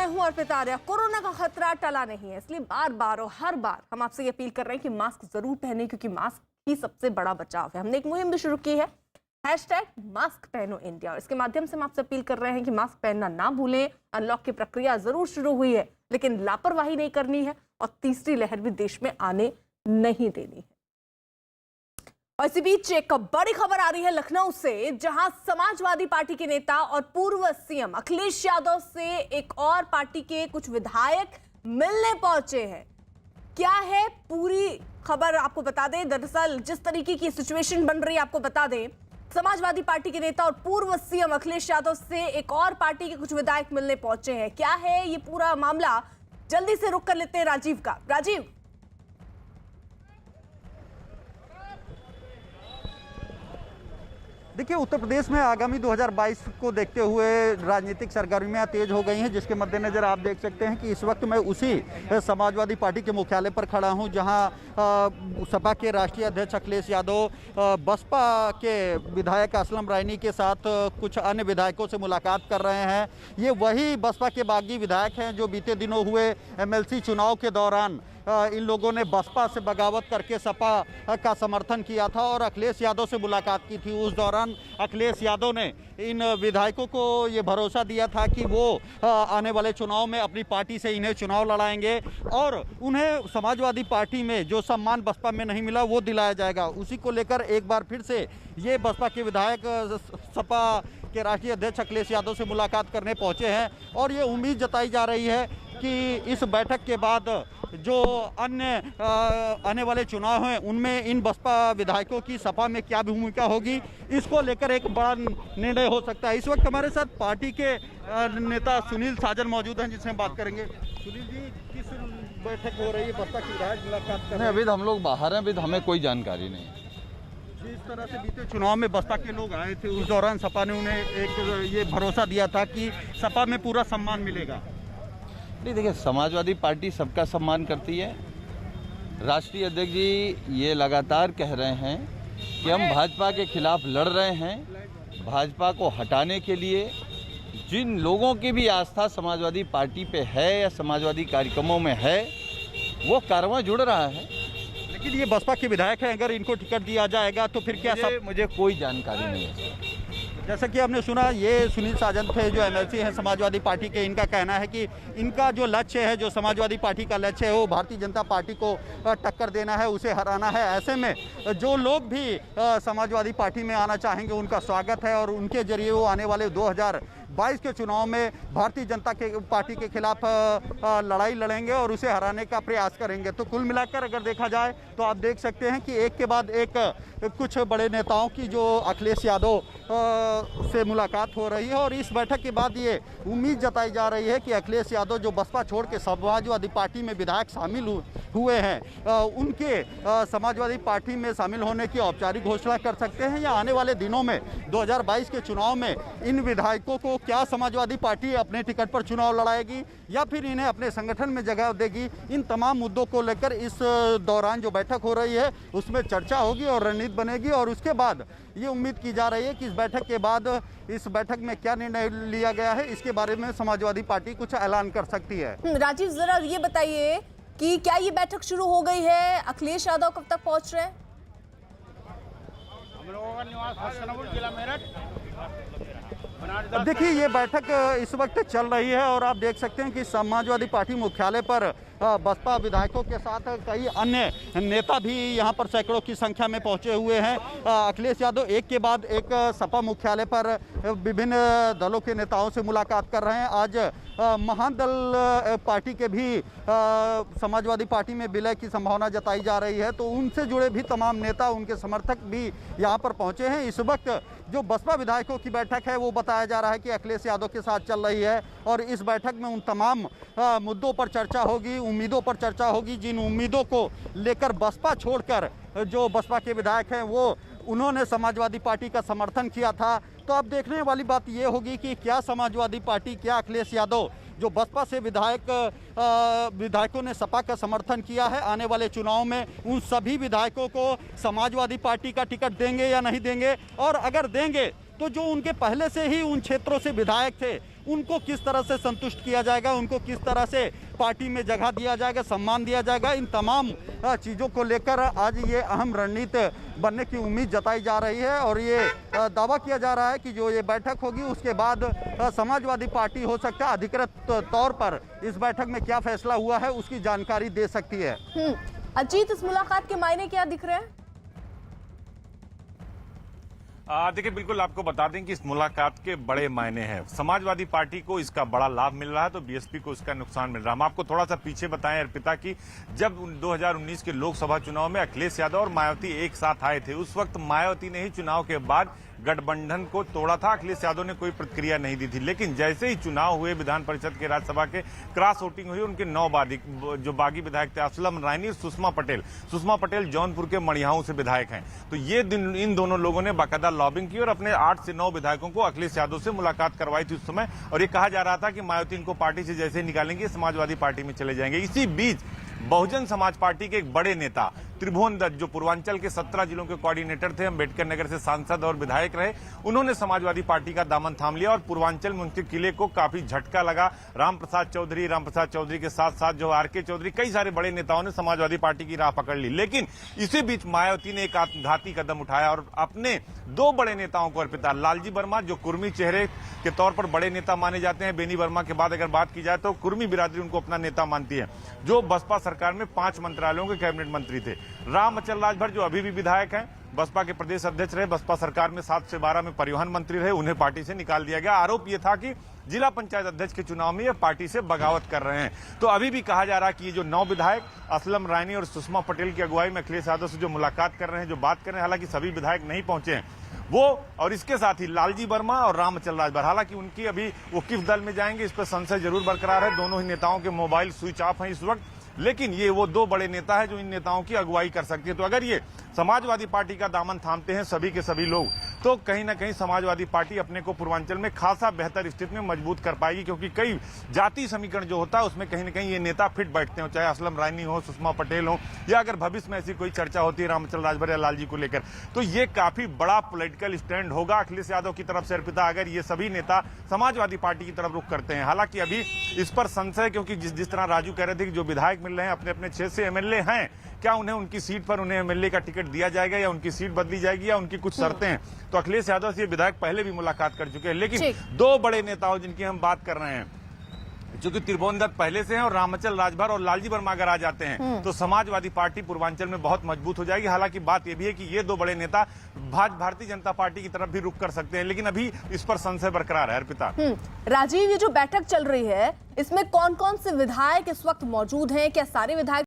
मैं हूं अर्पिता आर्या। कोरोना का खतरा टला नहीं है, इसलिए बार बार और हर बार हम आपसे ये अपील कर रहे हैं कि मास्क जरूर पहने, क्योंकि मास्क ही सबसे बड़ा बचाव है। हमने एक मुहिम भी शुरू की है, #मास्क पहनो इंडिया, और इसके माध्यम से हम आपसे अपील कर रहे हैं कि मास्क पहनना ना भूलें। अनलॉक की प्रक्रिया जरूर शुरू हुई है, लेकिन लापरवाही नहीं करनी है और तीसरी लहर भी देश में आने नहीं देनी है। और इसी बीच एक बड़ी खबर आ रही है लखनऊ से, जहां समाजवादी पार्टी के नेता और पूर्व सीएम अखिलेश यादव से एक और पार्टी के कुछ विधायक मिलने पहुंचे हैं। क्या है पूरी खबर आपको बता दें। दरअसल जिस तरीके की सिचुएशन बन रही है आपको बता दें, समाजवादी पार्टी के नेता और पूर्व सीएम अखिलेश यादव से एक और पार्टी के कुछ विधायक मिलने पहुंचे हैं। क्या है ये पूरा मामला, जल्दी से रुक कर लेते हैं राजीव का। राजीव, देखिए, उत्तर प्रदेश में आगामी 2022 को देखते हुए राजनीतिक सरगर्मियां तेज हो गई हैं, जिसके मद्देनजर आप देख सकते हैं कि इस वक्त मैं उसी समाजवादी पार्टी के मुख्यालय पर खड़ा हूं, जहां सपा के राष्ट्रीय अध्यक्ष अखिलेश यादव बसपा के विधायक असलम रायनी के साथ कुछ अन्य विधायकों से मुलाकात कर रहे हैं। ये वही बसपा के बागी विधायक हैं जो बीते दिनों हुए MLC चुनाव के दौरान इन लोगों ने बसपा से बगावत करके सपा का समर्थन किया था और अखिलेश यादव से मुलाकात की थी। उस दौरान अखिलेश यादव ने इन विधायकों को ये भरोसा दिया था कि वो आने वाले चुनाव में अपनी पार्टी से इन्हें चुनाव लड़ाएंगे और उन्हें समाजवादी पार्टी में जो सम्मान बसपा में नहीं मिला वो दिलाया जाएगा। उसी को लेकर एक बार फिर से ये बसपा के विधायक सपा के राष्ट्रीय अध्यक्ष अखिलेश यादव से मुलाकात करने पहुंचे हैं और ये उम्मीद जताई जा रही है कि इस बैठक के बाद जो अन्य आने वाले चुनाव हैं उनमें इन बसपा विधायकों की सपा में क्या भूमिका होगी, इसको लेकर एक बड़ा निर्णय हो सकता है। इस वक्त हमारे साथ पार्टी के नेता सुनील साजन मौजूद हैं, जिनसे हम बात करेंगे। सुनील जी, किस बैठक हो रही है? बसपा की विधायक मुलाकात कर रहे हैं? अभी हम लोग बाहर हैं, अभी हमें कोई जानकारी नहीं है। जिस तरह से बीते चुनाव में बसपा के लोग आए थे, उस दौरान सपा ने उन्हें एक ये भरोसा दिया था कि सपा में पूरा सम्मान मिलेगा। नहीं, देखिए, समाजवादी पार्टी सबका सम्मान करती है। राष्ट्रीय अध्यक्ष जी ये लगातार कह रहे हैं कि हम भाजपा के खिलाफ लड़ रहे हैं। भाजपा को हटाने के लिए जिन लोगों की भी आस्था समाजवादी पार्टी पे है या समाजवादी कार्यक्रमों में है, वो कारवां जुड़ रहा है। लेकिन ये बसपा के विधायक हैं, अगर इनको टिकट दिया जाएगा तो फिर क्या? मुझे कोई जानकारी नहीं है। जैसा कि हमने सुना, ये सुनील साजन थे जो MLC हैं समाजवादी पार्टी के। इनका कहना है कि इनका जो लक्ष्य है, जो समाजवादी पार्टी का लक्ष्य है, वो भारतीय जनता पार्टी को टक्कर देना है, उसे हराना है। ऐसे में जो लोग भी समाजवादी पार्टी में आना चाहेंगे उनका स्वागत है और उनके जरिए वो आने वाले 2022 के चुनाव में भारतीय जनता पार्टी के खिलाफ लड़ाई लड़ेंगे और उसे हराने का प्रयास करेंगे। तो कुल मिलाकर अगर देखा जाए तो आप देख सकते हैं कि एक के बाद एक कुछ बड़े नेताओं की जो अखिलेश यादव से मुलाकात हो रही है और इस बैठक के बाद ये उम्मीद जताई जा रही है कि अखिलेश यादव जो बसपा छोड़ के समाजवादी पार्टी में विधायक शामिल हुए हैं, उनके समाजवादी पार्टी में शामिल होने की औपचारिक घोषणा कर सकते हैं या आने वाले दिनों में 2022 के चुनाव में इन विधायकों को क्या समाजवादी पार्टी अपने टिकट पर चुनाव लड़ाएगी या फिर इन्हें अपने संगठन में जगह देगी। इन तमाम मुद्दों को लेकर इस दौरान जो बैठक हो रही है उसमें चर्चा होगी और रणनीति बनेगी और उसके बाद ये उम्मीद की जा रही है कि इस बैठक के बाद इस बैठक में क्या निर्णय लिया गया है, इसके बारे में समाजवादी पार्टी कुछ ऐलान कर सकती है। राजीव, जरा ये बताइए कि क्या ये बैठक शुरू हो गई है? अखिलेश यादव कब तक पहुंच रहे हैं? हम लोगों का निवास हसनपुर जिला मेरठ। देखिए, ये बैठक इस वक्त चल रही है और आप देख सकते हैं कि समाजवादी पार्टी मुख्यालय पर बसपा विधायकों के साथ कई अन्य नेता भी यहाँ पर सैकड़ों की संख्या में पहुँचे हुए हैं। अखिलेश यादव एक के बाद एक सपा मुख्यालय पर विभिन्न दलों के नेताओं से मुलाकात कर रहे हैं। आज महान दल पार्टी के भी समाजवादी पार्टी में विलय की संभावना जताई जा रही है, तो उनसे जुड़े भी तमाम नेता, उनके समर्थक भी यहाँ पर पहुँचे हैं। इस वक्त जो बसपा विधायकों की बैठक है वो बताया जा रहा है कि अखिलेश यादव के साथ चल रही है और इस बैठक में उन तमाम मुद्दों पर चर्चा होगी, उम्मीदों पर चर्चा होगी, जिन उम्मीदों को लेकर बसपा छोड़कर जो बसपा के विधायक हैं वो उन्होंने समाजवादी पार्टी का समर्थन किया था। तो अब देखने वाली बात ये होगी कि क्या समाजवादी पार्टी, क्या अखिलेश यादव जो बसपा से विधायकों ने सपा का समर्थन किया है, आने वाले चुनाव में उन सभी विधायकों को समाजवादी पार्टी का टिकट देंगे या नहीं देंगे, और अगर देंगे तो जो उनके पहले से ही उन क्षेत्रों से विधायक थे उनको किस तरह से संतुष्ट किया जाएगा, उनको किस तरह से पार्टी में जगह दिया जाएगा, सम्मान दिया जाएगा, इन तमाम चीज़ों को लेकर आज ये अहम रणनीति बनने की उम्मीद जताई जा रही है। और ये दावा किया जा रहा है कि जो ये बैठक होगी उसके बाद समाजवादी पार्टी हो सकता है अधिकृत तौर पर इस बैठक में क्या फैसला हुआ है उसकी जानकारी दे सकती है। अजीत, इस मुलाकात के मायने क्या दिख रहे हैं? देखिए, बिल्कुल आपको बता दें कि इस मुलाकात के बड़े मायने हैं। समाजवादी पार्टी को इसका बड़ा लाभ मिल रहा है तो बीएसपी को इसका नुकसान मिल रहा है। हम आपको थोड़ा सा पीछे बताएं अर्पिता की, जब 2019 के लोकसभा चुनाव में अखिलेश यादव और मायावती एक साथ आए थे, उस वक्त मायावती ने ही चुनाव के बाद गठबंधन को तोड़ा था। अखिलेश यादव ने कोई प्रतिक्रिया नहीं दी थी, लेकिन जैसे ही चुनाव हुए, विधान परिषद के राज्यसभा के क्रॉस वोटिंग हुई, उनके 9 जो बागी विधायक थे, असलम रायनी और सुषमा पटेल जौनपुर के मड़ियाऊ से विधायक हैं, तो ये दिन इन दोनों लोगों ने बाकायदा लॉबिंग की और अपने 8 से 9 विधायकों को अखिलेश यादव से मुलाकात करवाई थी उस समय। और ये कहा जा रहा था कि मायावती इनको पार्टी से जैसे ही निकालेंगे समाजवादी पार्टी में चले जाएंगे। इसी बीच बहुजन समाज पार्टी के एक बड़े नेता त्रिभुवन दत्त, जो पूर्वांचल के 17 जिलों के कोऑर्डिनेटर थे, अम्बेडकर नगर से सांसद और विधायक रहे, उन्होंने समाजवादी पार्टी का दामन थाम लिया और पूर्वांचल में उनके किले को काफी झटका लगा। रामप्रसाद चौधरी के साथ साथ जो आरके चौधरी, कई सारे बड़े नेताओं ने समाजवादी पार्टी की राह पकड़ ली। लेकिन इसी बीच मायावती ने एक आत्मघाती कदम उठाया और अपने 2 बड़े नेताओं को अर्पिता, लालजी वर्मा जो कुर्मी चेहरे के तौर पर बड़े नेता माने जाते हैं, बेनी वर्मा के बाद अगर बात की जाए तो कुर्मी बिरादरी उनको अपना नेता मानती है, जो बसपा सरकार में 5 मंत्रालयों के कैबिनेट मंत्री थे। रामचंद्र राजभर जो अभी भी विधायक हैं, बसपा के प्रदेश अध्यक्ष रहे, बसपा सरकार में 7 से 12 में परिवहन मंत्री रहे, उन्हें पार्टी से निकाल दिया गया। आरोप यह था कि जिला पंचायत अध्यक्ष के चुनाव में ये पार्टी से बगावत कर रहे हैं। तो अभी भी कहा जा रहा है कि ये जो 9 विधायक असलम रायनी और सुषमा पटेल की अगुवाई में अखिलेश यादव से जो मुलाकात कर रहे हैं, जो बात कर रहे हैं, हालांकि सभी विधायक नहीं पहुंचे हैं वो, और इसके साथ ही लालजी वर्मा और रामचंद्र राजभर, हालांकि उनकी अभी वो किस दल में जाएंगे इस पर संशय जरूर बरकरार है। दोनों ही नेताओं के मोबाइल स्विच ऑफ हैं इस वक्त, लेकिन ये वो 2 बड़े नेता हैं जो इन नेताओं की अगुवाई कर सकते हैं। तो अगर ये समाजवादी पार्टी का दामन थामते हैं सभी के सभी लोग, तो कहीं ना कहीं समाजवादी पार्टी अपने को पूर्वांचल में खासा बेहतर स्थिति में मजबूत कर पाएगी, क्योंकि कई जाति समीकरण जो होता है उसमें कहीं ना कहीं ये नेता फिट बैठते हो, चाहे असलम रायनी हो, सुषमा पटेल हो, या अगर भविष्य में ऐसी कोई चर्चा होती है रामचंद्र राजभर या लालजी को लेकर, तो ये काफी बड़ा पॉलिटिकल स्टैंड होगा अखिलेश यादव की तरफ से अर्पिता, अगर ये सभी नेता समाजवादी पार्टी की तरफ रुख करते हैं। हालांकि अभी इस पर संशय, क्योंकि जिस तरह राजू कह रहे थे कि जो विधायक मिल रहे हैं अपने अपने 6 से एमएलए हैं, क्या उन्हें उनकी सीट पर उन्हें एमएलए का टिकट दिया जाएगा या उनकी सीट बदली जाएगी या उनकी कुछ शर्तें हैं। तो अखिलेश यादव से ये विधायक पहले भी मुलाकात कर चुके हैं, लेकिन 2 बड़े नेताओं जिनकी हम बात कर रहे हैं, जो कि त्रिभुवन दत्त पहले से हैं और रामचंद्र राजभर और लालजी वर्मा अगर आ जाते हैं तो समाजवादी पार्टी पूर्वांचल में बहुत मजबूत हो जाएगी। हालांकि बात यह भी है कि ये 2 बड़े नेता भारतीय जनता पार्टी की तरफ भी रुख कर सकते हैं, लेकिन अभी इस पर संशय बरकरार है। अर्पिता, राजीव, ये जो बैठक चल रही है इसमें कौन कौन से विधायक इस वक्त मौजूद हैं? क्या सारे विधायक